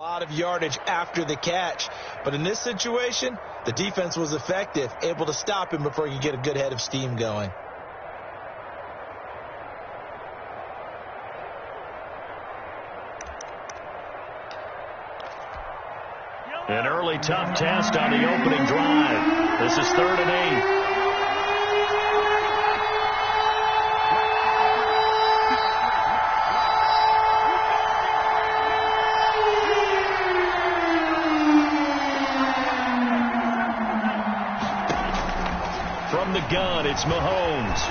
A lot of yardage after the catch. But in this situation, the defense was effective, able to stop him before he could get a good head of steam going. An early tough test on the opening drive. This is 3rd and 8. From the gun, it's Mahomes.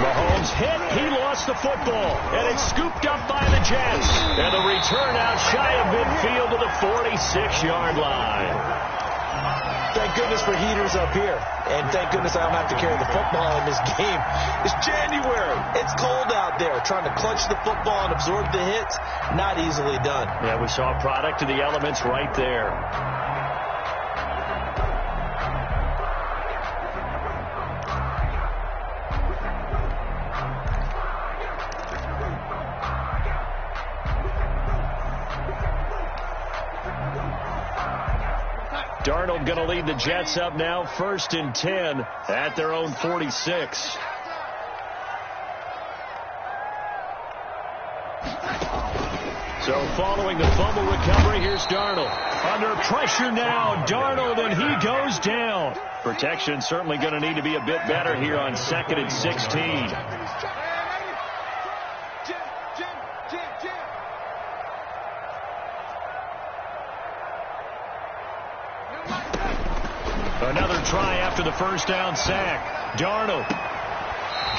Mahomes hit. He lost the football. And it's scooped up by the Jets. And the return out shy of midfield to the 46-yard line. Thank goodness for heaters up here. And thank goodness I don't have to carry the football in this game. It's January. It's cold out there. Trying to clutch the football and absorb the hits, not easily done. Yeah, we saw a product of the elements right there. Darnold going to lead the Jets up now, 1st and 10 at their own 46. So following the fumble recovery, here's Darnold. Under pressure now, Darnold, and he goes down. Protection certainly going to need to be a bit better here on 2nd and 16. Another try after the first down sack. Darnold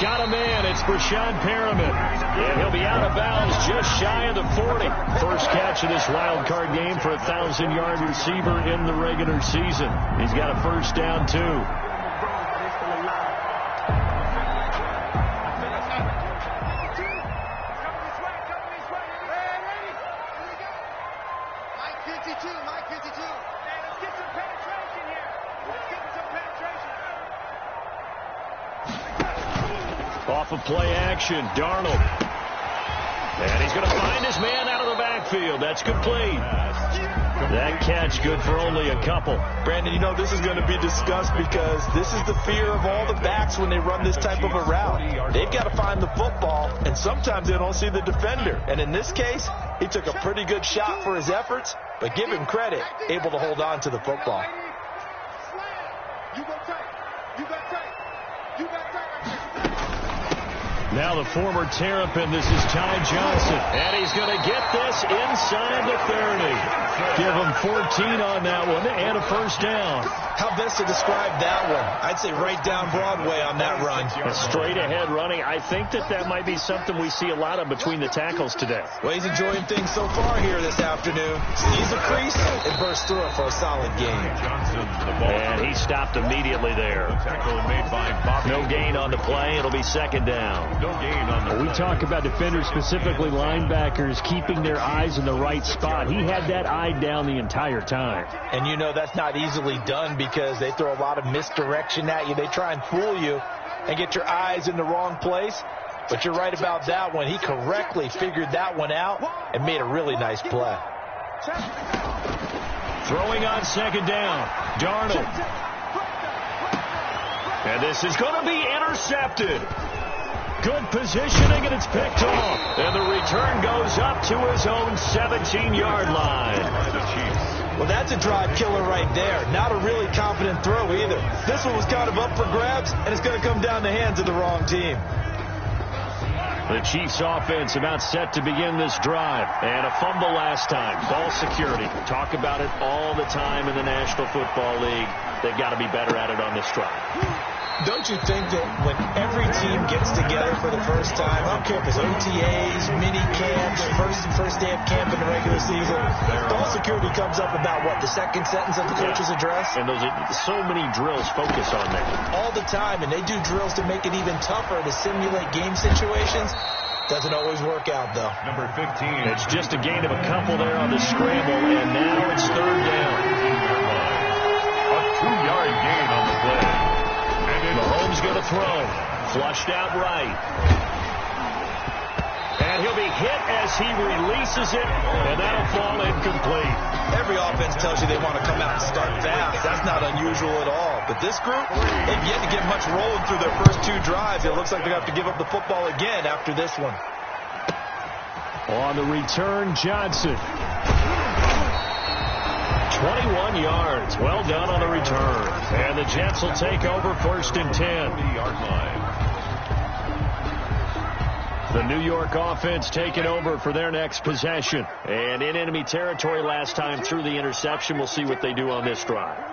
got a man. It's Brashad Perriman. And he'll be out of bounds just shy of the 40. First catch of this wild card game for a 1,000-yard receiver in the regular season. He's got a first down, too. Off of play action, Darnold. And he's going to find his man out of the backfield. That's complete. That catch good for only a couple. Brandon, you know this is going to be discussed because this is the fear of all the backs when they run this type of a route. They've got to find the football, and sometimes they don't see the defender. And in this case, he took a pretty good shot for his efforts, but give him credit, able to hold on to the football. Now the former Terrapin, this is Ty Johnson. And he's going to get this inside the 30. Give him 14 on that one and a first down. How best to describe that one? I'd say right down Broadway on that run. Straight ahead running. I think that might be something we see a lot of between the tackles today. Well, he's enjoying things so far here this afternoon. Sees a crease and bursts through it for a solid gain. And he stopped immediately there. No gain on the play. It'll be 2nd down. We talk about defenders, specifically linebackers, keeping their eyes in the right spot. He had that eye down the entire time. And you know that's not easily done because they throw a lot of misdirection at you. They try and fool you and get your eyes in the wrong place. But you're right about that one. He correctly figured that one out and made a really nice play. Throwing on 2nd down, Darnold. And this is going to be intercepted. Good positioning, and it's picked off. And the return goes up to his own 17-yard line. Well, that's a drive killer right there. Not a really confident throw either. This one was kind of up for grabs, and it's going to come down the hands of the wrong team. The Chiefs offense about set to begin this drive. And a fumble last time. Ball security. Talk about it all the time in the National Football League. They've got to be better at it on this drive. Don't you think that when every team gets together for the first time, I don't care if it's OTAs, mini camps, first day of camp in the regular season, ball security comes up about what, the second sentence of the coach's address? And those are so many drills focus on that. All the time, and they do drills to make it even tougher to simulate game situations. Doesn't always work out, though. Number 15. It's just a gain of a couple there on the scramble, and now it's 3rd down. A 2-yard gain on the play. Mahomes going to throw. Flushed out right. And he'll be hit as he releases it, and that'll fall incomplete. Every offense tells you they want to come out and start fast. That's not unusual at all. But this group, they've yet to get much rolling through their first 2 drives. It looks like they're going to have to give up the football again after this one. On the return, Johnson. 21 yards. Well done on the return. And the Jets will take over 1st and 10. The New York offense taking over for their next possession. And in enemy territory last time through the interception. We'll see what they do on this drive.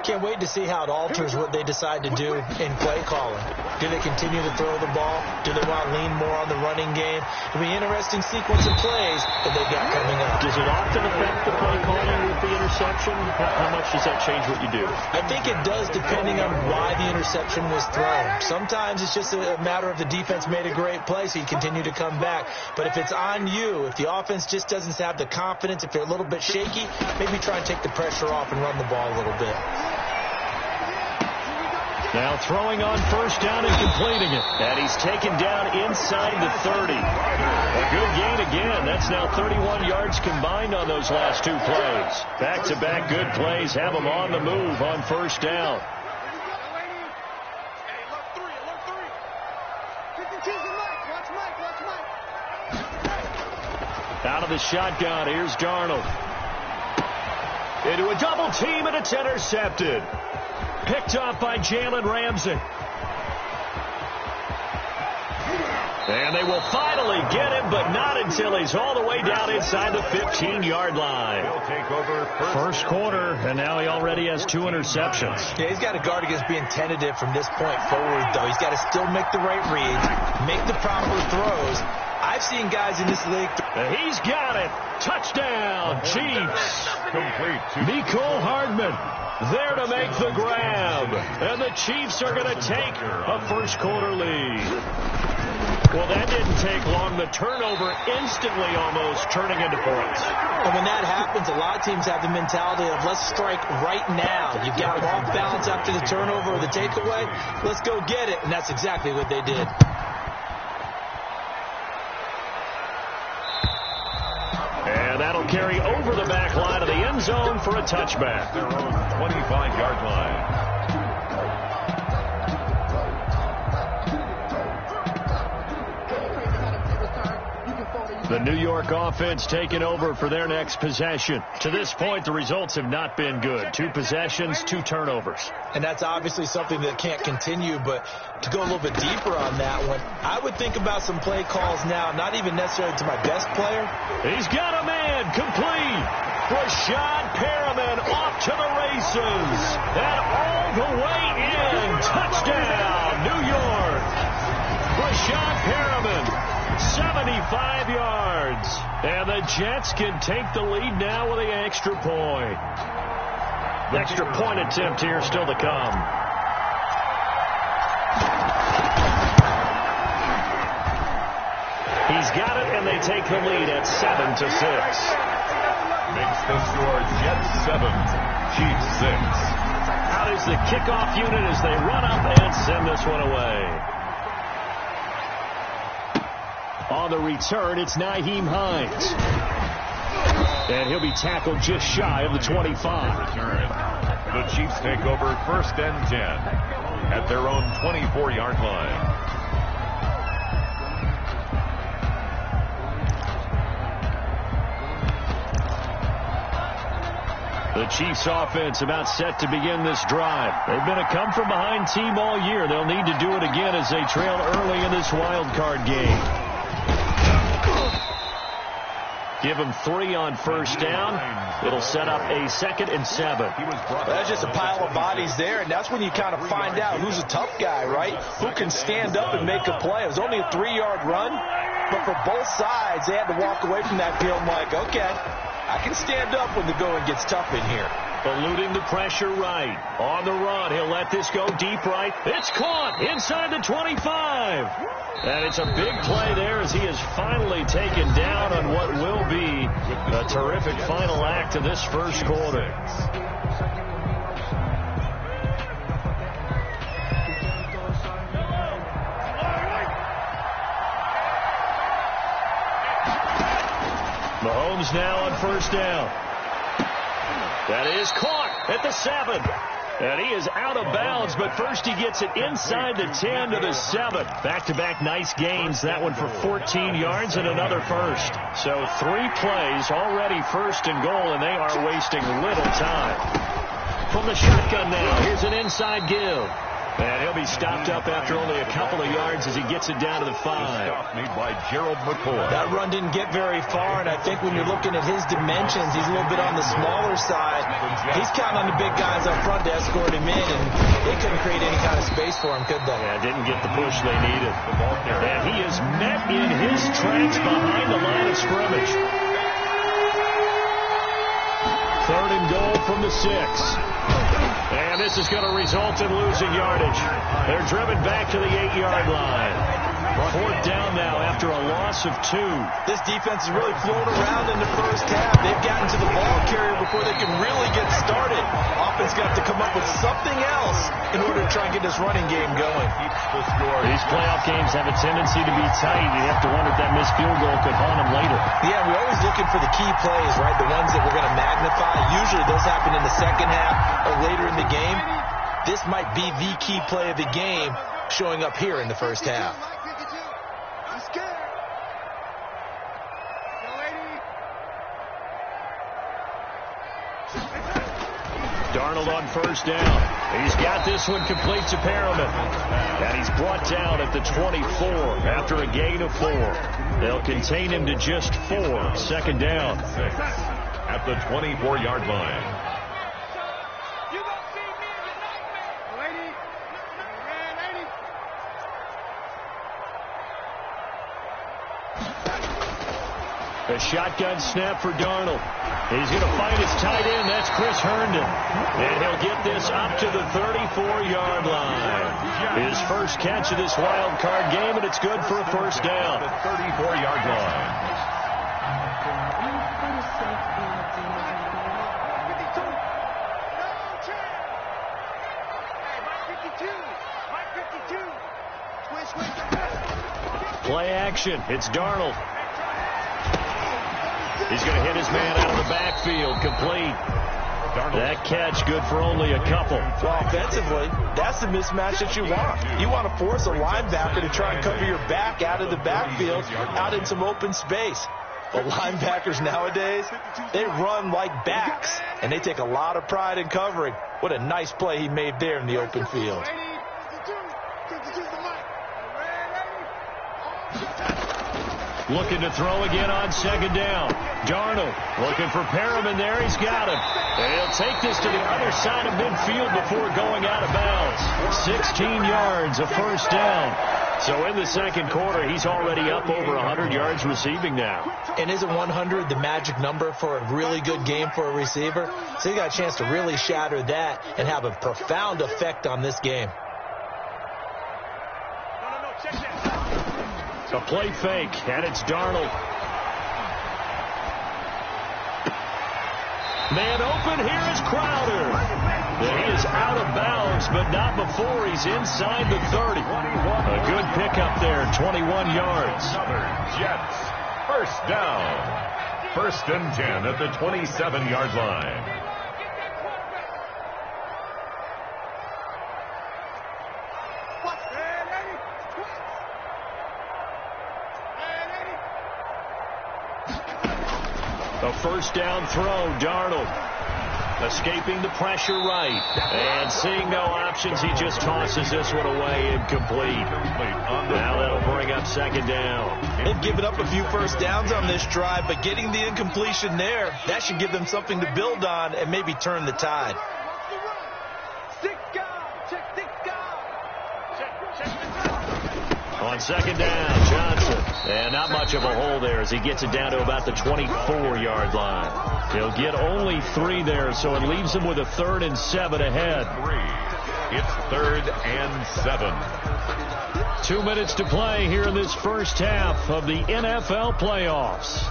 Can't wait to see how it alters what they decide to do in play calling. Do they continue to throw the ball? Do they want to lean more on the running game? It'll be an interesting sequence of plays that they've got coming up. Does it often affect the play calling with the interception? How much does that change what you do? I think it does, depending on why the interception was thrown. Sometimes it's just a matter of the defense made a great play, so you continue to come back. But if it's on you, if the offense just doesn't have the confidence, if they're a little bit shaky, maybe try and take the pressure off and run the ball a little bit. Now throwing on 1st down and completing it. And he's taken down inside the 30. A good gain again. That's now 31 yards combined on those last 2 plays. Back-to-back good plays have him on the move on 1st down. Out of the shotgun, here's Darnold. Into a double team, and it's intercepted. Picked off by Jalen Ramsey. And they will finally get him, but not until he's all the way down inside the 15-yard line. He'll take over first quarter, and now he already has 2 interceptions. Yeah, he's got to guard against being tentative from this point forward, though. He's got to still make the right reads, make the proper throws. I've seen guys in this league. He's got it. Touchdown, Chiefs. complete. Mecole Hardman there to make the grab. And the Chiefs are going to take a first quarter lead. Well, that didn't take long. The turnover instantly almost turning into points. And when that happens, a lot of teams have the mentality of let's strike right now. You've got them off balance after the turnover or the takeaway. Let's go get it. And that's exactly what they did. And that'll carry over the back line of the end zone for a touchback. Their own 25-yard line. The New York offense taking over for their next possession. To this point, the results have not been good. 2 possessions, 2 turnovers. And that's obviously something that can't continue, but to go a little bit deeper on that one, I would think about some play calls now, not even necessarily to my best player. He's got a man, complete. Rashad Perriman off to the races. And all the way in. Touchdown, New York. Rashad Perriman. 75 yards. And the Jets can take the lead now with an extra point. The extra point attempt here still to come. He's got it, and they take the lead at 7-6. Makes the score Jets 7, Chiefs 6. Out is the kickoff unit as they run up and send this one away. On the return, it's Nyheim Hines. And he'll be tackled just shy of the 25. The Chiefs take over 1st and 10 at their own 24-yard line. The Chiefs offense about set to begin this drive. They've been a come-from-behind team all year. They'll need to do it again as they trail early in this wild card game. Give him 3 on 1st down. It'll set up a 2nd and 7. That's just a pile of bodies there, and that's when you kind of find out who's a tough guy, right? Who can stand up and make a play. It was only a 3-yard run, but for both sides, they had to walk away from that field like, okay, I can stand up when the going gets tough in here. Eluding the pressure right. On the run, he'll let this go deep right. It's caught inside the 25. And it's a big play there as he is finally taken down on what will be a terrific final act of this first quarter. comes now on first down. That is caught at the 7. And he is out of bounds, but first he gets it inside the 10 to the 7. Back-to-back nice gains. That one for 14 yards and another first. So 3 plays, already first and goal, and they are wasting little time. From the shotgun now, here's an inside give. And he'll be stopped up after only a couple of yards as he gets it down to the 5. Stop made by Gerald McCoy. That run didn't get very far, and I think when you're looking at his dimensions, he's a little bit on the smaller side. He's counting on the big guys up front to escort him in, and they couldn't create any kind of space for him, could they? Yeah, didn't get the push they needed. And he is met in his tracks behind the line of scrimmage. 3rd and goal from the 6. And this is going to result in losing yardage. They're driven back to the 8-yard line. 4th down now after a loss of 2. This defense is really flown around in the first half. They've gotten to the ball carrier before they can really get started. Offense got to come up with something else in order to try and get this running game going. These playoff games have a tendency to be tight. You have to wonder if that missed field goal could haunt them later. Yeah, we're always looking for the key plays, right? The ones that we're going to magnify. Usually those happen in the second half or later in the game. This might be the key play of the game showing up here in the first half. Darnold on first down. He's got this one complete to Perriman. And he's brought down at the 24 after a gain of 4. They'll contain him to just 4. 2nd down. At the 24-yard line. A shotgun snap for Darnold. He's going to find his tight end. That's Chris Herndon. And he'll get this up to the 34-yard line. His first catch of this wild card game, and it's good for a first down. The 34-yard line. Play action. It's Darnold. He's going to hit his man out of the backfield. Complete. That catch good for only a couple. Well, offensively, that's the mismatch that you want. You want to force a linebacker to try and cover your back out of the backfield, out in some open space. But linebackers nowadays, they run like backs, and they take a lot of pride in covering. What a nice play he made there in the open field. Looking to throw again on 2nd down. Darnold looking for Perriman there. He's got him. And he'll take this to the other side of midfield before going out of bounds. 16 yards, a first down. So in the second quarter, he's already up over 100 yards receiving now. And isn't 100 the magic number for a really good game for a receiver? So you got a chance to really shatter that and have a profound effect on this game. A play fake, and it's Darnold. Man open, here is Crowder. He is out of bounds, but not before he's inside the 30. A good pickup there, 21 yards. Jets, first down. 1st and 10 at the 27-yard line. A first down throw, Darnold. Escaping the pressure right. And seeing no options, he just tosses this one away incomplete. Now that'll bring up 2nd down. They've given up a few first downs on this drive, but getting the incompletion there, that should give them something to build on and maybe turn the tide. On 2nd down, Johnson. And not much of a hole there as he gets it down to about the 24-yard line. He'll get only 3 there, so it leaves him with a 3rd and 7 ahead. It's 3rd and 7. 2 minutes to play here in this first half of the NFL playoffs.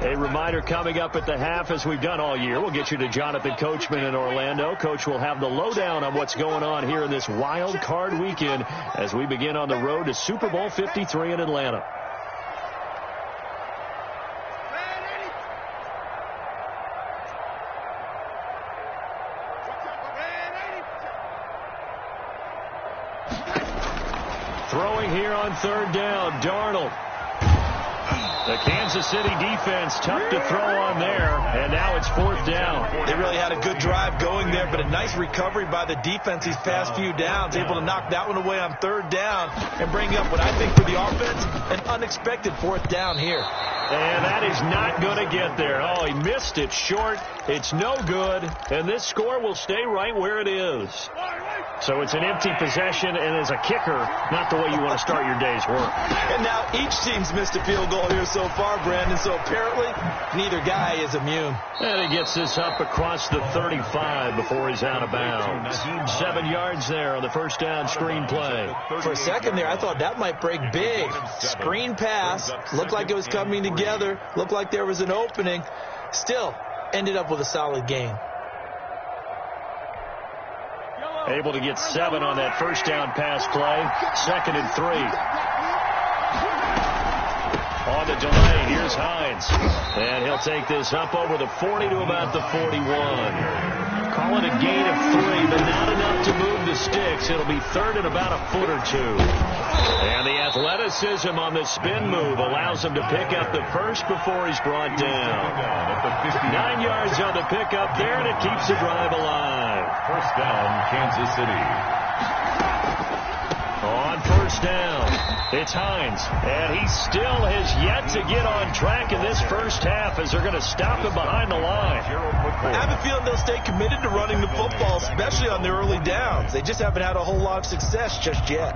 A reminder coming up at the half, as we've done all year, we'll get you to Jonathan Coachman in Orlando. Coach will have the lowdown on what's going on here in this wild card weekend as we begin on the road to Super Bowl 53 in Atlanta. Throwing here on third down, Darnold. The Kansas City defense tough to throw on there, and now it's fourth down. They really had a good drive going there, but a nice recovery by the defense these past few downs, able to knock that one away on third down and bring up what I think for the offense, an unexpected fourth down here. And that is not going to get there. Oh, he missed it short. It's no good, and this score will stay right where it is. So it's an empty possession, and as a kicker, not the way you want to start your day's work. And now each team's missed a field goal here so far, Brandon, so apparently neither guy is immune. And he gets this up across the 35 before he's out of bounds. 7 yards there on the first down screen play. For a second there, I thought that might break big. Screen pass, looked like it was coming together, looked like there was an opening. Still, ended up with a solid gain. Able to get 7 on that first down pass play. 2nd and 3. On the delay, here's Hines. And he'll take this up over the 40 to about the 41. Call it a gain of 3, but not enough to move the sticks. It'll be 3rd and about a foot or 2. And the athleticism on the spin move allows him to pick up the first before he's brought down. 9 yards on the pickup there, and it keeps the drive alive. First down, Kansas City. On first down, it's Hines, and he still has yet to get on track in this first half as they're going to stop him behind the line. I have a feeling they'll stay committed to running the football, especially on the early downs. They just haven't had a whole lot of success just yet.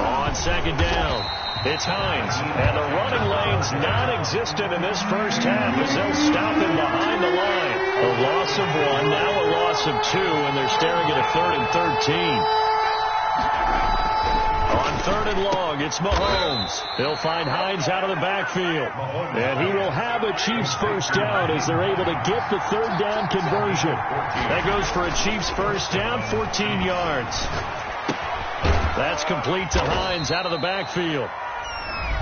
On second down, it's Hines, and the running lane's non-existent in this first half as they'll stop him behind the line. A loss of 1, now a loss of 2, and they're staring at a 3rd and 13. On 3rd and long, it's Mahomes. They'll find Hines out of the backfield, and he will have a Chiefs first down as they're able to get the 3rd down conversion. That goes for a Chiefs first down, 14 yards. That's complete to Hines out of the backfield.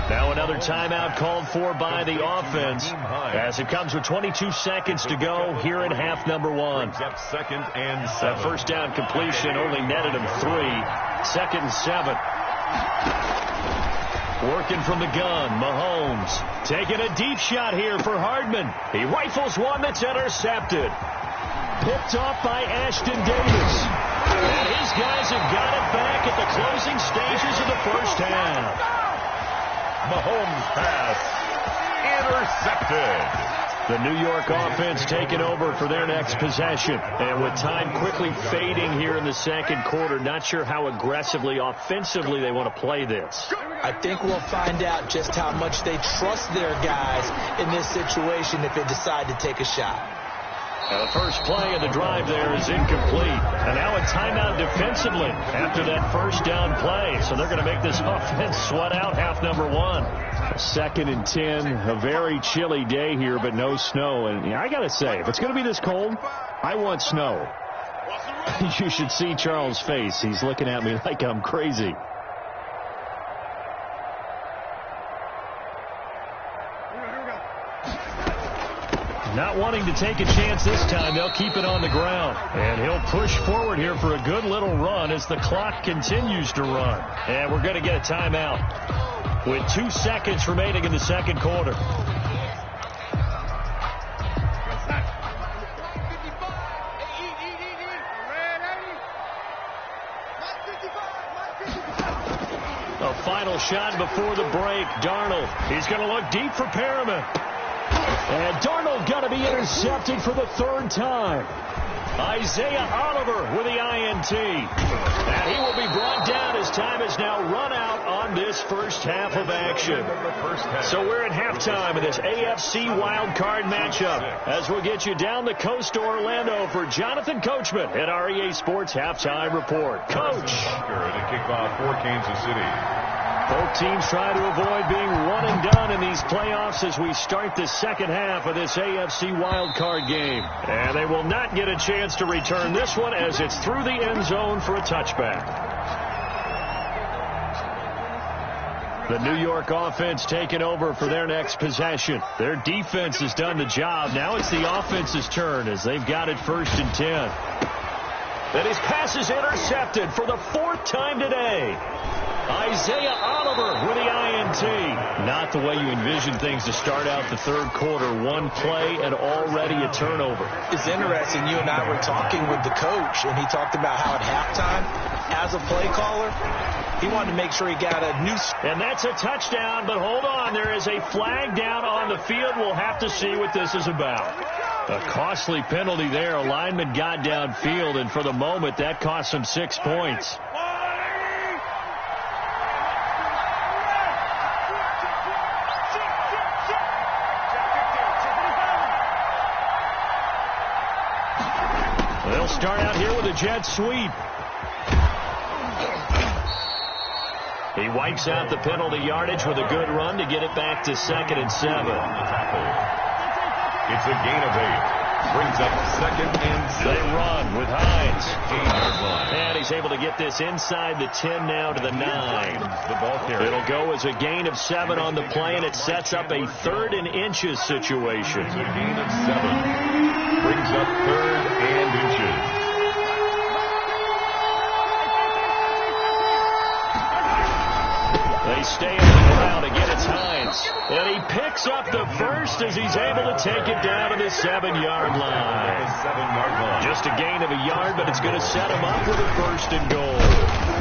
Now another timeout called for by the offense as it comes with 22 seconds to go here in half number 1. Second and 7. That first down completion only netted him 3. 2nd and 7. Working from the gun, Mahomes taking a deep shot here for Hardman. He rifles one that's intercepted. Picked off by Ashton Davis. And his guys have got it back at the closing stages of the first half. Mahomes pass intercepted. The New York offense taking over for their next possession. And with time quickly fading here in the second quarter, not sure how aggressively, offensively they want to play this. I think we'll find out just how much they trust their guys in this situation if they decide to take a shot. Now the first play of the drive there is incomplete. And now a timeout defensively after that first down play. So they're going to make this offense sweat out half number 1. 2nd and 10, a very chilly day here, but no snow. And I got to say, if it's going to be this cold, I want snow. You should see Charles' face. He's looking at me like I'm crazy. Not wanting to take a chance this time, they'll keep it on the ground. And he'll push forward here for a good little run as the clock continues to run. And we're going to get a timeout with 2 seconds remaining in the second quarter. A final shot before the break. Darnold, he's going to look deep for Perriman. And Darnold got to be intercepted for the 3rd time. Isaiah Oliver with the INT. And he will be brought down as time has now run out on this first half of action. So we're at halftime of this AFC wildcard matchup as we'll get you down the coast to Orlando for Jonathan Coachman at our EA Sports Halftime Report. Coach. To kick off for Kansas City. Both teams try to avoid being one and done in these playoffs as we start the second half of this AFC wildcard game. And they will not get a chance to return this one as it's through the end zone for a touchback. The New York offense taking over for their next possession. Their defense has done the job. Now it's the offense's turn as they've got it 1st and 10. And his pass is intercepted for the 4th time today. Isaiah Oliver with the INT. Not the way you envision things to start out the third quarter. One play and already a turnover. It's interesting. You and I were talking with the coach, and he talked about how at halftime, as a play caller, he wanted to make sure he got a new... And that's a touchdown, but hold on. There is a flag down on the field. We'll have to see what this is about. A costly penalty there. A lineman got downfield, and for the moment, that cost him 6 points. They'll start out here with a jet sweep. He wipes out the penalty yardage with a good run to get it back to 2nd and 7. It's a gain of 8. Brings up 2nd and 7. They run with Hines. And he's able to get this inside the 10 now to the 9. The ball carrier. It'll go as a gain of 7 on the play, and it sets up a 3rd and inches situation. It's a gain of 7. Brings up 3rd and inches. They stay on the ground. Again, it's Hines. And he picks up the first as he's able to take it down to the 7-yard line. Just a gain of a yard, but it's going to set him up with a 1st and goal.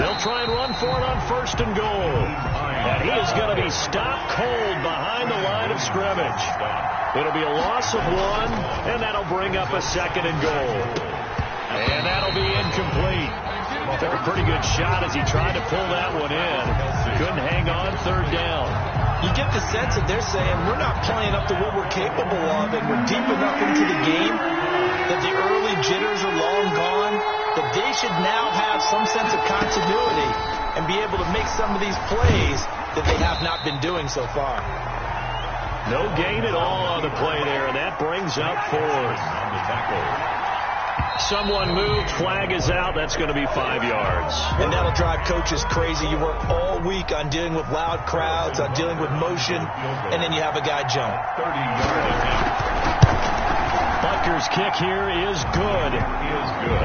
They'll try and run for it on 1st and goal. And he is going to be stopped cold behind the line of scrimmage. It'll be a loss of 1, and that'll bring up a 2nd and goal. And that'll be incomplete. Took a pretty good shot as he tried to pull that one in. Couldn't hang on 3rd down. You get the sense that they're saying we're not playing up to what we're capable of, and we're deep enough into the game that the early jitters are long gone, that they should now have some sense of continuity and be able to make some of these plays that they have not been doing so far. No gain at all on the play there, and that brings up 4th. On the tackle. Someone moved, flag is out. That's going to be 5 yards. And that'll drive coaches crazy. You work all week on dealing with loud crowds, on dealing with motion, and then you have a guy jump. 30-yard attempt. Butker's kick here is good.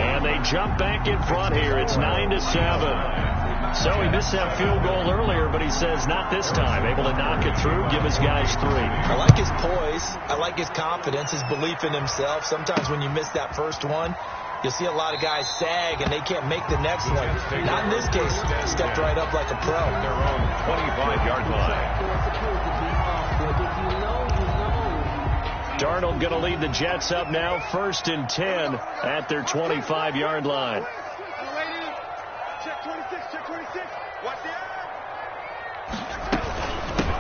And they jump back in front here. It's 9-7. So he missed that field goal earlier, but he says not this time. Able to knock it through, give his guys 3. I like his poise. I like his confidence, his belief in himself. Sometimes when you miss that first one, you'll see a lot of guys sag, and they can't make the next one. Not in this case. Stepped right up like a pro. Their own 25-yard line. Darnold going to lead the Jets up now, 1st and 10 at their 25-yard line.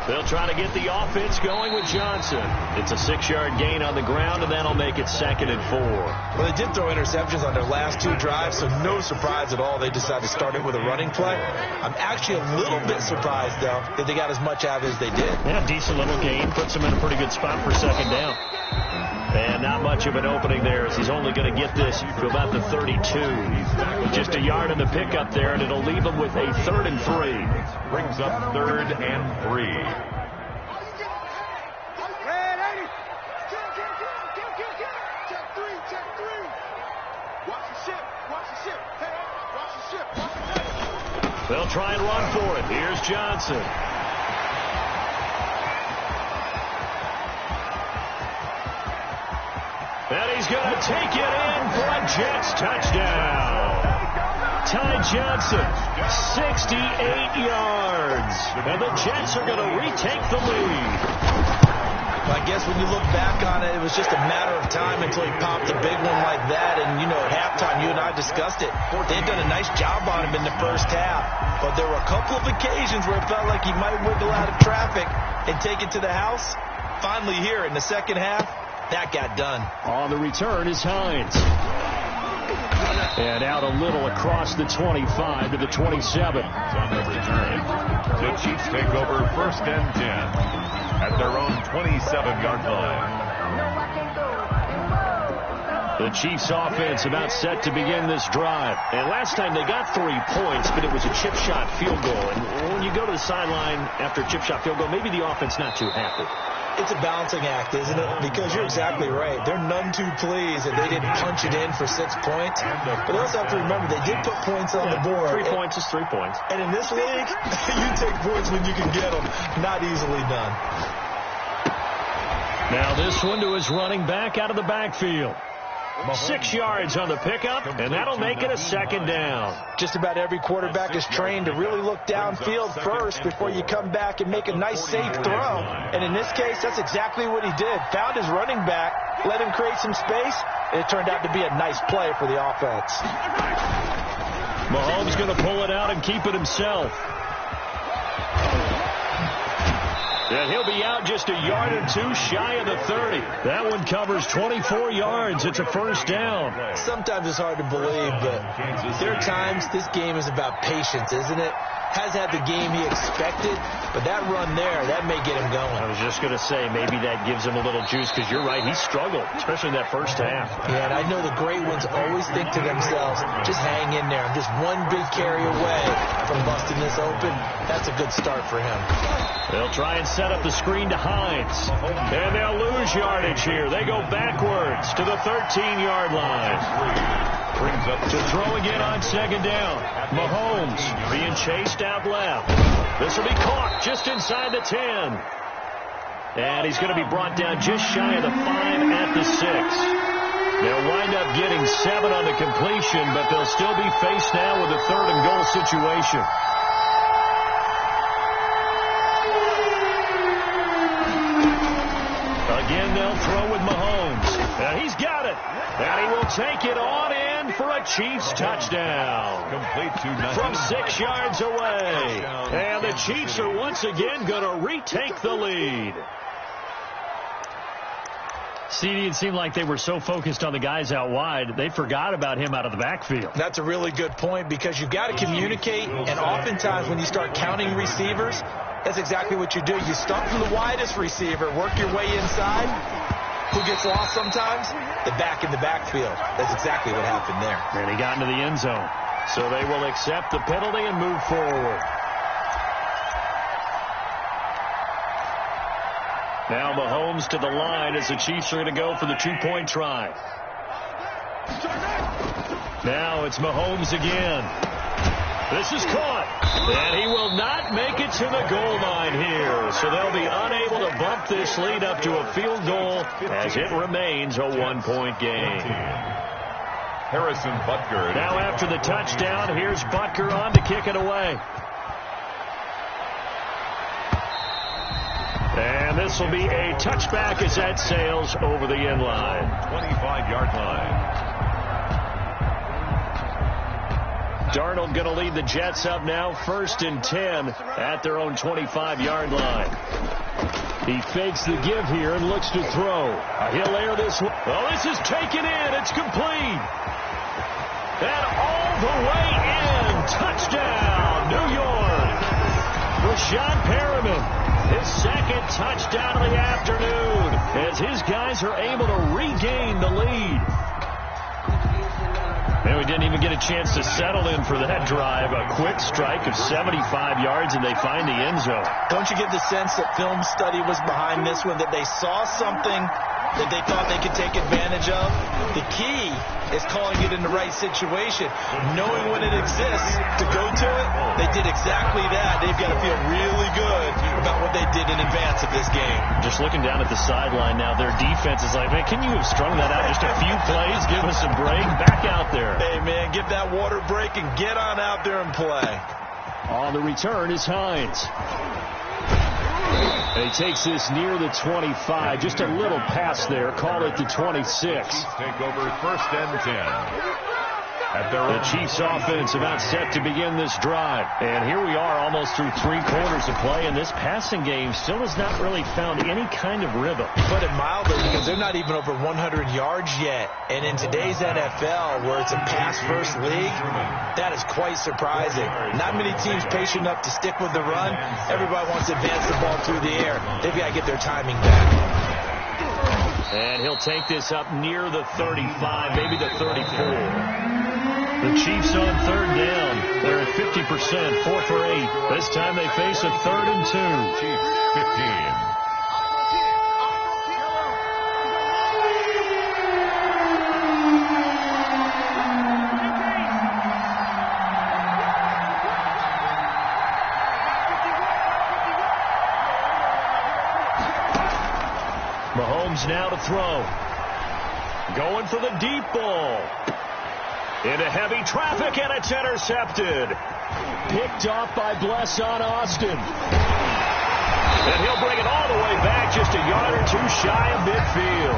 They'll try to get the offense going with Johnson. It's a 6-yard gain on the ground, and that'll make it 2nd and 4. Well, they did throw interceptions on their last 2 drives, so no surprise at all they decided to start it with a running play. I'm actually a little bit surprised, though, that they got as much out as they did. Yeah, decent little gain. Puts them in a pretty good spot for 2nd down. And not much of an opening there as he's only going to get this to about the 32. Just a yard in the pickup there, and it'll leave him with a 3rd and 3. Brings up 3rd and 3. They'll try and run for it. Here's Johnson. And he's going to take it in for a Jets touchdown. Ty Johnson, 68 yards. And the Jets are going to retake the lead. I guess when you look back on it, it was just a matter of time until he popped a big one like that. And, you know, at halftime, you and I discussed it. They've done a nice job on him in the first half. But there were a couple of occasions where it felt like he might wiggle out of traffic and take it to the house. Finally here in the second half, that got done. On the return is Hines. And out a little across the 25 to the 27. On the return, the Chiefs take over 1st and 10 at their own 27-yard line. The Chiefs offense about set to begin this drive. And last time they got 3 points, but it was a chip shot field goal. And when you go to the sideline after a chip shot field goal, maybe the offense not too happy. It's a balancing act, isn't it? Because you're exactly right. They're none too pleased that they didn't punch it in for 6 points. But they also have to remember they did put points on the board. 3 points is 3 points. And in this league, you take points when you can get them. Not easily done. Now this one to his running back out of the backfield. 6 yards on the pickup, and that'll make it a 2nd down. Just about every quarterback is trained to really look downfield first before you come back and make a nice, safe throw. And in this case, that's exactly what he did. Found his running back, let him create some space, and it turned out to be a nice play for the offense. Mahomes going to pull it out and keep it himself. And he'll be out just a yard or 2 shy of the 30. That one covers 24 yards. It's a 1st down. Sometimes it's hard to believe, but there are times this game is about patience, isn't it? Has had the game he expected, but that run there, that may get him going. I was just going to say, maybe that gives him a little juice, because you're right, he struggled, especially in that first half. Yeah, and I know the great ones always think to themselves, just hang in there. I'm just one big carry away from busting this open. That's a good start for him. They'll try and set up the screen to Hines. And they'll lose yardage here. They go backwards to the 13-yard line. Brings up to throw again on 2nd down. Mahomes being chased out left. This will be caught just inside the 10. And he's going to be brought down just shy of the 5 at the 6. They'll wind up getting 7 on the completion, but they'll still be faced now with a 3rd and goal situation. Again, they'll throw with Mahomes. And he's got it. And he will take it on in for a Chiefs touchdown. Complete to from 6 yards away. And the Chiefs are once again going to retake the lead. CD, it seemed like they were so focused on the guys out wide, they forgot about him out of the backfield. That's a really good point, because you've got to communicate, and oftentimes when you start counting receivers, that's exactly what you do. You start from the widest receiver, work your way inside. Who gets lost sometimes? The back in the backfield. That's exactly what happened there. And he got into the end zone. So they will accept the penalty and move forward. Now Mahomes to the line as the Chiefs are going to go for the 2-point try. Now it's Mahomes again. This is caught. And he will not make it to the goal line here. So they'll be unable to bump this lead up to a field goal as it remains a 1-point game. Harrison Butker. Now after the touchdown, here's Butker on to kick it away. And this will be a touchback as that sails over the end line. 25-yard line. Darnold going to lead the Jets up now, 1st and 10 at their own 25-yard line. He fakes the give here and looks to throw. He'll air this one. Oh, this is taken in. It's complete. And all the way in. Touchdown, New York. Rashad Perriman, his 2nd touchdown of the afternoon, as his guys are able to regain the lead. And we didn't even get a chance to settle in for that drive. A quick strike of 75 yards, and they find the end zone. Don't you get the sense that film study was behind this one, that they saw something that they thought they could take advantage of? The key is calling it in the right situation, knowing when it exists to go to it. They did exactly that. They've got to feel really good about what they did in advance of this game. Just looking down at the sideline now, their defense is like, man, can you have strung that out just a few plays? Give us a break. Back out there. Hey, man, give that water break and get on out there and play. On the return is Hines. And he takes this near the 25. Just a little pass there. Call it the 26. Take over 1st and 10. The Chiefs offense about set to begin this drive. And here we are almost through 3 quarters of play, and this passing game still has not really found any kind of rhythm. Put it mildly, because they're not even over 100 yards yet. And in today's NFL, where it's a pass-first league, that is quite surprising. Not many teams patient enough to stick with the run. Everybody wants to advance the ball through the air. They've got to get their timing back. And he'll take this up near the 35, maybe the 34. The Chiefs on 3rd down. They're at 50%, 4 for 8. This time they face a 3rd and 2. Chiefs 15. Mahomes now to throw. Going for the deep ball. Into heavy traffic, and it's intercepted. Picked off by Bless on Austin. And he'll bring it all the way back, just a yard or 2 shy of midfield.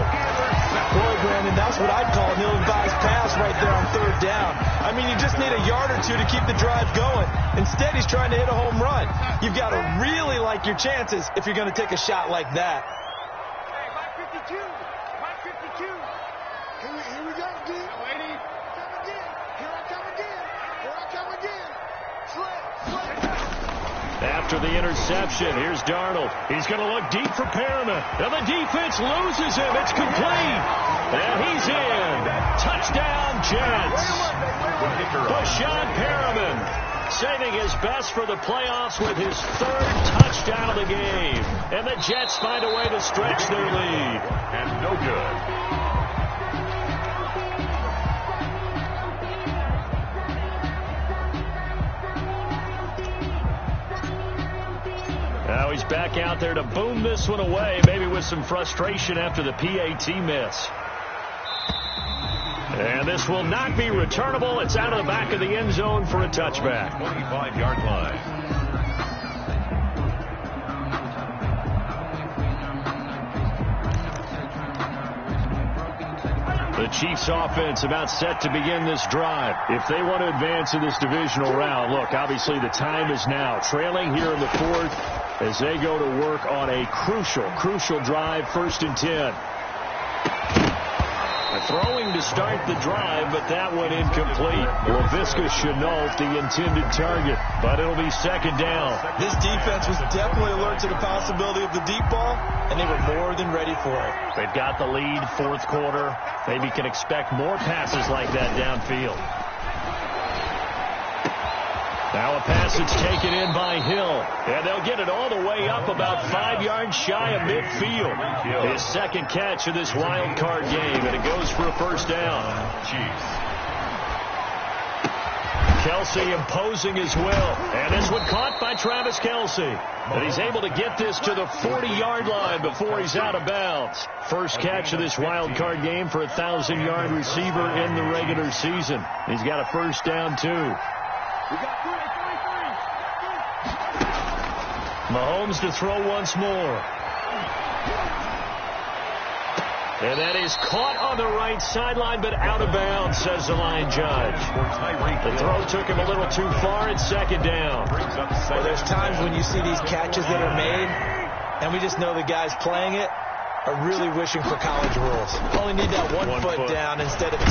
Boy, Brandon, that's what I'd call an ill-advised pass right there on 3rd down. I mean, you just need a yard or 2 to keep the drive going. Instead, he's trying to hit a home run. You've got to really like your chances if you're going to take a shot like that. Hey, 52. Here we go, dude. Lady. Here I come again. After the interception, here's Darnold. He's going to look deep for Perriman. And the defense loses him. It's complete. And he's in. Touchdown, Jets. Breshad Perriman saving his best for the playoffs with his 3rd touchdown of the game. And the Jets find a way to stretch their lead. And no good. Now he's back out there to boom this one away, maybe with some frustration after the PAT miss. And this will not be returnable. It's out of the back of the end zone for a touchback. 25-yard line. The Chiefs offense about set to begin this drive. If they want to advance in this divisional round, look, obviously the time is now. Trailing here in the 4th as they go to work on a crucial drive, 1st and 10. Throwing to start the drive, but that one incomplete. Laviska Shenault, the intended target, but it'll be 2nd down. This defense was definitely alert to the possibility of the deep ball, and they were more than ready for it. They've got the lead, 4th quarter. Maybe can expect more passes like that downfield. Now a pass that's taken in by Hill. And they'll get it all the way up about 5 yards shy of midfield. His 2nd catch of this wild card game, and it goes for a 1st down. Chiefs. Kelsey imposing his will. And this one caught by Travis Kelsey. And he's able to get this to the 40-yard line before he's out of bounds. 1st catch of this wild card game for a 1,000-yard receiver in the regular season. He's got a 1st down, too. Mahomes to throw once more. And that is caught on the right sideline, but out of bounds, says the line judge. The throw took him a little too far. It's 2nd down. Well, there's times when you see these catches that are made, and we just know the guys playing it are really wishing for college rules. Only need that one foot down instead of 2.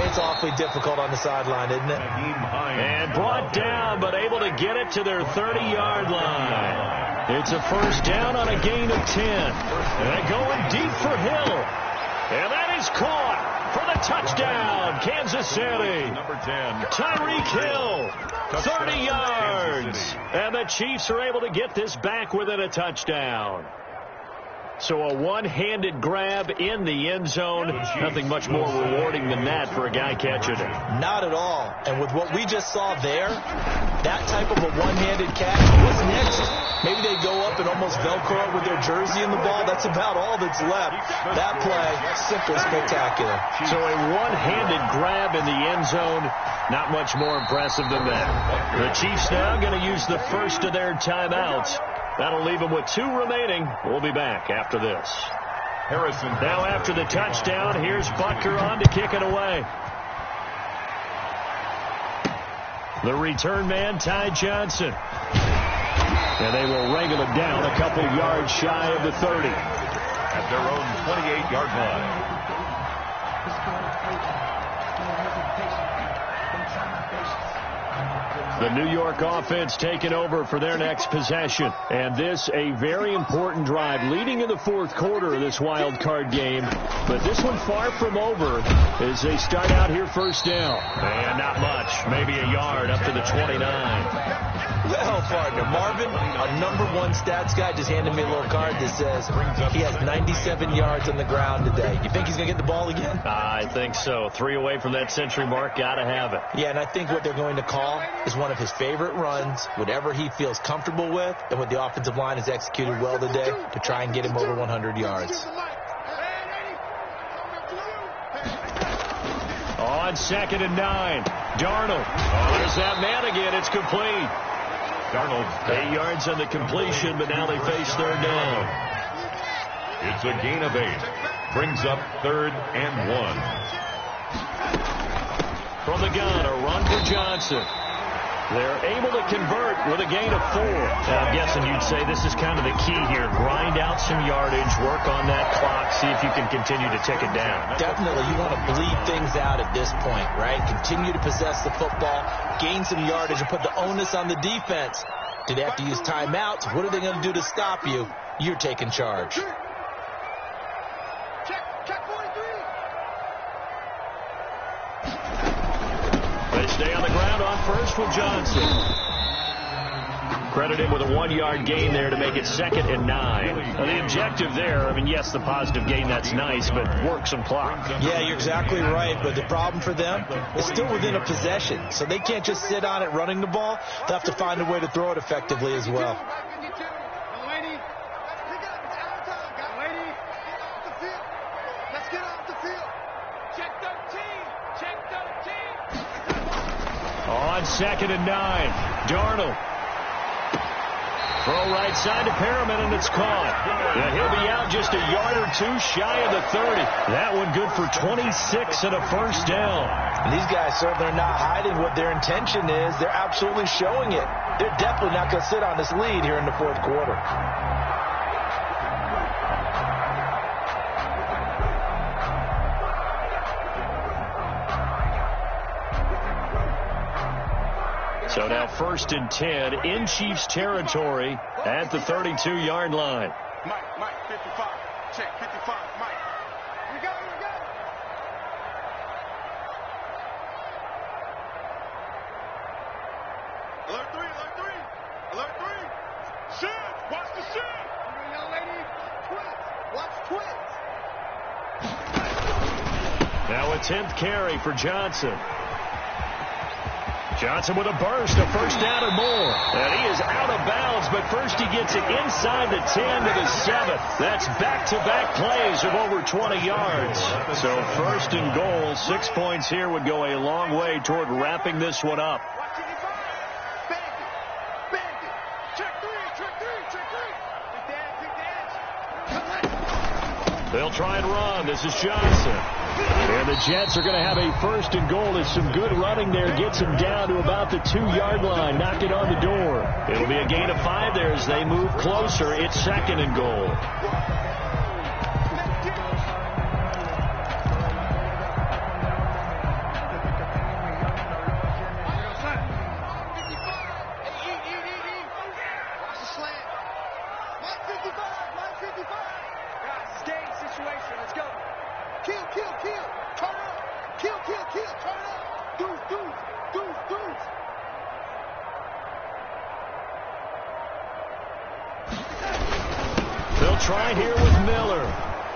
It's awfully difficult on the sideline, isn't it? And brought down, but able to get it to their 30-yard line. It's a 1st down on a gain of 10. And going deep for Hill. And that is caught for the touchdown, Kansas City. Number 10. Tyreek Hill, 30 yards. And the Chiefs are able to get this back within a touchdown. So a one-handed grab in the end zone. Nothing much more rewarding than that for a guy catching it. Not at all. And with what we just saw there, that type of a one-handed catch, what's next? Maybe they go up and almost Velcro with their jersey in the ball. That's about all that's left. That play, simply spectacular. So a one-handed grab in the end zone, not much more impressive than that. The Chiefs now going to use the first of their timeouts That'll leave him with 2 remaining. We'll be back after this. Harrison. Now after the touchdown, here's Butker on to kick it away. The return man, Ty Johnson. And they will wrangle it down a couple yards shy of the 30. At their own 28-yard line. The New York offense taking over for their next possession. And this a very important drive leading in the 4th quarter of this wild card game. But this one far from over as they start out here first down. And not much, maybe a yard up to the 29. Well, partner, Marvin, our #1 stats guy, just handed me a little card that says he has 97 yards on the ground today. You think he's going to get the ball again? I think so. 3 away from that century mark. Got to have it. Yeah, and I think what they're going to call is one of his favorite runs, whatever he feels comfortable with, and what the offensive line has executed well today to try and get him over 100 yards. On 2nd and 9, Darnold. Oh, there's that man again. It's complete. Darnold. 8 yards on the completion, but now they face 3rd down. It's a gain of 8. Brings up 3rd and 1. From the gun, a run for Johnson. They're able to convert with a gain of 4. I'm guessing you'd say this is kind of the key here. Grind out some yardage, work on that clock, see if you can continue to tick it down. Definitely, you want to bleed things out at this point, right? Continue to possess the football, gain some yardage, and put the onus on the defense. Do they have to use timeouts? What are they going to do to stop you? You're taking charge. They stay on the ground on first with Johnson. Credit him with a 1-yard gain there to make it 2nd and 9. Now the objective there, I mean, yes, the positive gain, that's nice, but work some clock. Yeah, you're exactly right, but the problem for them is still within a possession, so they can't just sit on it running the ball. They'll have to find a way to throw it effectively as well. On 2nd and 9, Darnold. Throw right side to Perriman, and it's caught. Yeah, he'll be out just a yard or 2 shy of the 30. That one good for 26 and a first down. And these guys certainly are not hiding what their intention is. They're absolutely showing it. They're definitely not going to sit on this lead here in the 4th quarter. So now 1st and 10 in Chiefs territory at the 32-yard line. Mike, 55. Check, 55. Mike. We got it. Alert 3. Alert 3. Shit. Watch the shit. Young lady. Twins. Watch twins. Now a 10th carry for Johnson. Johnson with a burst, a first down or more. And he is out of bounds, but first he gets it inside the 10 to the 7. That's back-to-back plays of over 20 yards. So 1st and goal, 6 points here would go a long way toward wrapping this one up. They'll try and run. This is Johnson. And the Jets are going to have a 1st and goal as some good running there gets him down to about the 2-yard line. Knock it on the door. It'll be a gain of 5 there as they move closer. It's 2nd and goal. They'll try here with Miller.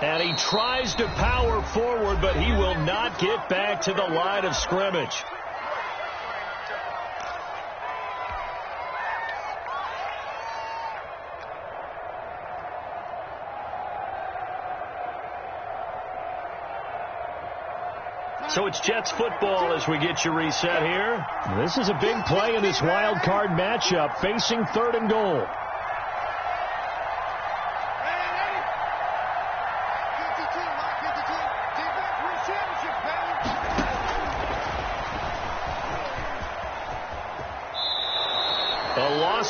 And he tries to power forward, but he will not get back to the line of scrimmage. So it's Jets football as we get you reset here. This is a big play in this wild card matchup, facing 3rd and goal.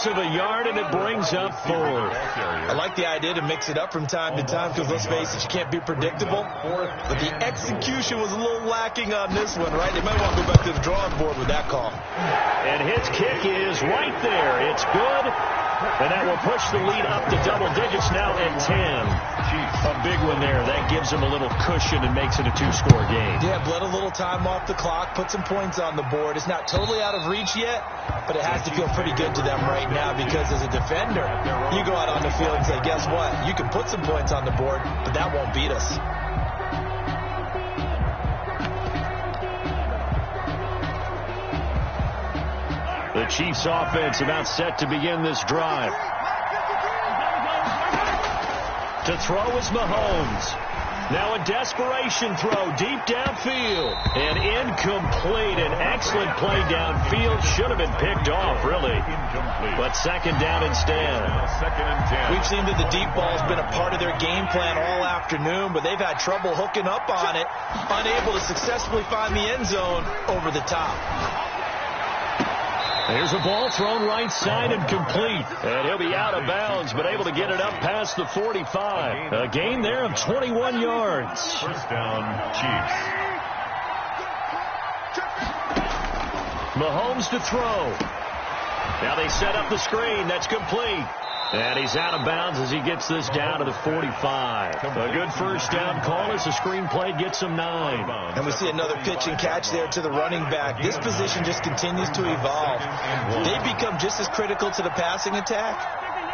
loss of a yard, and it brings up 4. I like the idea to mix it up from time to time because, let's face it, you can't be predictable. But the execution was a little lacking on this one, right? They might want to go back to the drawing board with that call. And his kick is right there. It's good. And that will push the lead up to double digits now at 10. A big one there. That gives them a little cushion and makes it a 2-score game. Yeah, bled a little time off the clock, put some points on the board. It's not totally out of reach yet, but it has to feel pretty good to them right now because as a defender, you go out on the field and say, guess what? You can put some points on the board, but that won't beat us. The Chiefs offense about set to begin this drive. To throw is Mahomes. Now a desperation throw deep downfield. And incomplete. An excellent play downfield. Should have been picked off, really. But second down instead. Second and 10. We've seen that the deep ball's been a part of their game plan all afternoon, but they've had trouble hooking up on it, unable to successfully find the end zone over the top. There's a ball thrown right side and complete. And he'll be out of bounds, but able to get it up past the 45. A gain there of 21 yards. First down, Chiefs. Mahomes to throw. Now they set up the screen. That's complete. And he's out of bounds as he gets this down to the 45. A good first down call as the screen play gets him 9. And we see another pitch and catch there to the running back. This position just continues to evolve. They become just as critical to the passing attack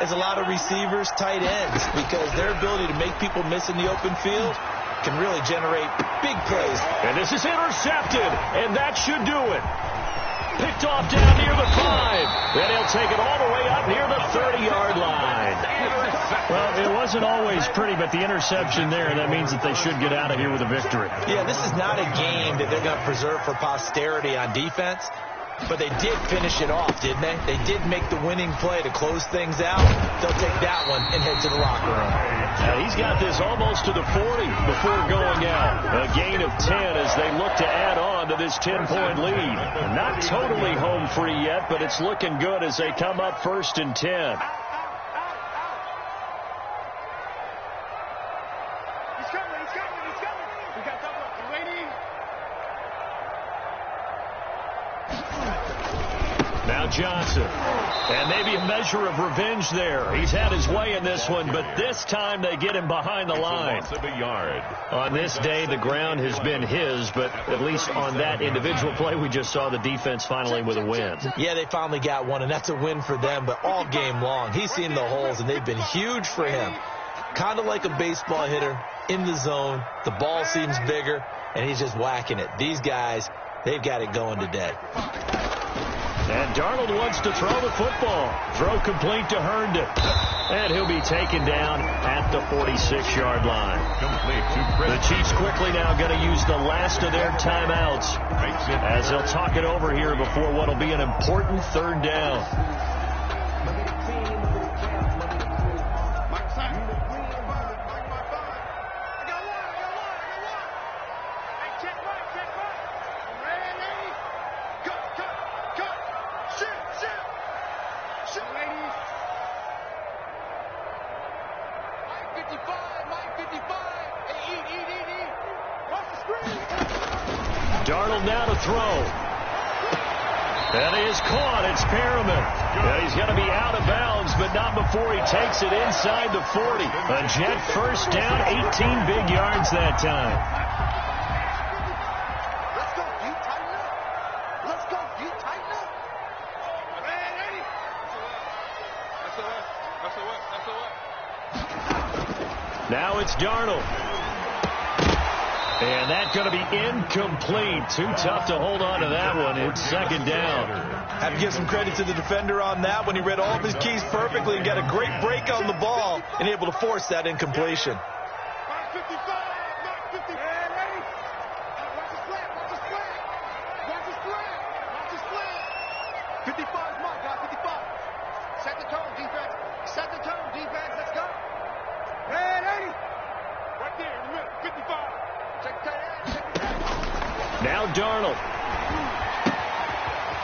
as a lot of receivers, tight ends, because their ability to make people miss in the open field can really generate big plays. And this is intercepted, and that should do it. Picked off down near the 5. Then he'll take it all the way up near the 30-yard line. Well, it wasn't always pretty, but the interception there, that means that they should get out of here with a victory. Yeah, this is not a game that they're going to preserve for posterity on defense, but they did finish it off, didn't they? They did make the winning play to close things out. They'll take that one and head to the locker room. Now he's got this almost to the 40 before going out. A gain of 10 as they look to add on to this 10-point lead. Not totally home free yet, but it's looking good as they come up 1st and 10. He's coming. We got double up. Lady. Now Johnson. And maybe a measure of revenge there. He's had his way in this one, but this time they get him behind the line. Loss of a yard. On this day, the ground has been his, but at least on that individual play, we just saw the defense finally with a win. Yeah, they finally got one, and that's a win for them, but all game long, he's seen the holes, and they've been huge for him. Kind of like a baseball hitter in the zone. The ball seems bigger, and he's just whacking it. These guys, they've got it going today. And Darnold wants to throw the football. Throw complete to Herndon. And he'll be taken down at the 46-yard line. The Chiefs quickly now going to use the last of their timeouts as they'll talk it over here before what will be an important 3rd down. Darnold now to throw. That is caught. It's Perriman. Yeah, he's going to be out of bounds, but not before he takes it inside the 40. A Jet first down, 18 big yards that time. Let's go. You tighten up. Let's go. You tighten up. Man, Eddie. That's the way. Now it's Darnold. And that's going to be incomplete. Too tough to hold on to that one. It's 2nd down. Have to give some credit to the defender on that when he read all of his keys perfectly and got a great break on the ball and able to force that incompletion. Mark 55. Mark 50. Man, Eddie. Watch his flat. Watch his flat. 55 is mark, guys. 55. Set the tone, defense. Let's go. Man, Eddie. Right there in the middle. 55. Check the tight end. Now Darnold.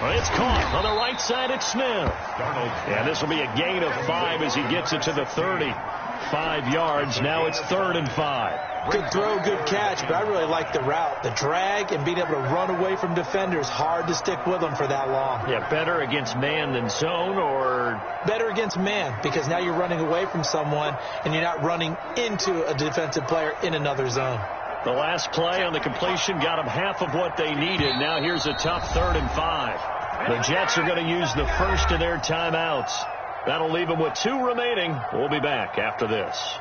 Well, it's caught on the right side. It's Smith. And this will be a gain of 5 as he gets it to the 30. 5 yards. Now it's 3rd and 5. Good throw, good catch, but I really like the route. The drag and being able to run away from defenders, hard to stick with them for that long. Yeah, better against man than zone, or? Better against man, because now you're running away from someone and you're not running into a defensive player in another zone. The last play on the completion got them half of what they needed. Now here's a tough 3rd and 5. The Jets are going to use the first of their timeouts. That'll leave them with 2 remaining. We'll be back after this.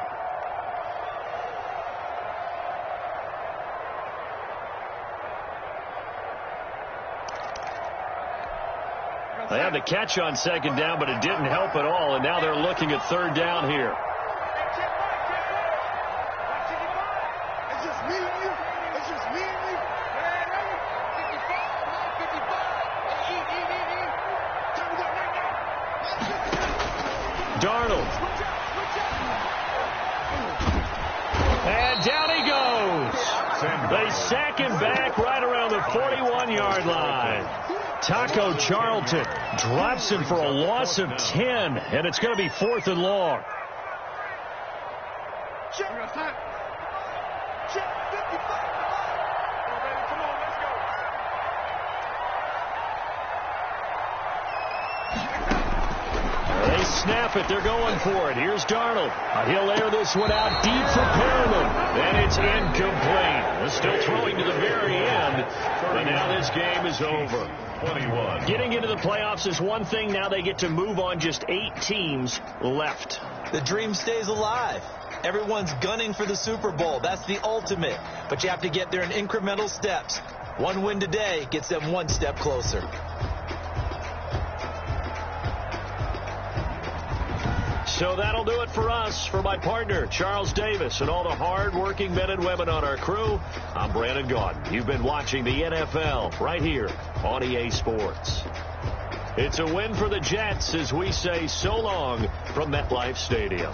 They had the catch on 2nd down, but it didn't help at all, and now they're looking at 3rd down here. It's just me and you. It's just me and you. 55, 55. Eat. Darnold. And down he goes. They sack him back right around the 41-yard line. Taco Charlton drops him for a loss of 10, and it's going to be 4th and long. Check. 55. Come on, let's go. They snap it. They're going for it. Here's Darnold. He'll air this one out deep for Perriman. And it's incomplete. Still throwing to the very end. But now this game is over. 21. Getting into the playoffs is one thing. Now they get to move on. Just 8 teams left. The dream stays alive. Everyone's gunning for the Super Bowl. That's the ultimate. But you have to get there in incremental steps. One win today gets them 1 step closer. So that'll do it for us. For my partner, Charles Davis, and all the hard-working men and women on our crew, I'm Brandon Gaudin. You've been watching the NFL right here on EA Sports. It's a win for the Jets as we say so long from MetLife Stadium.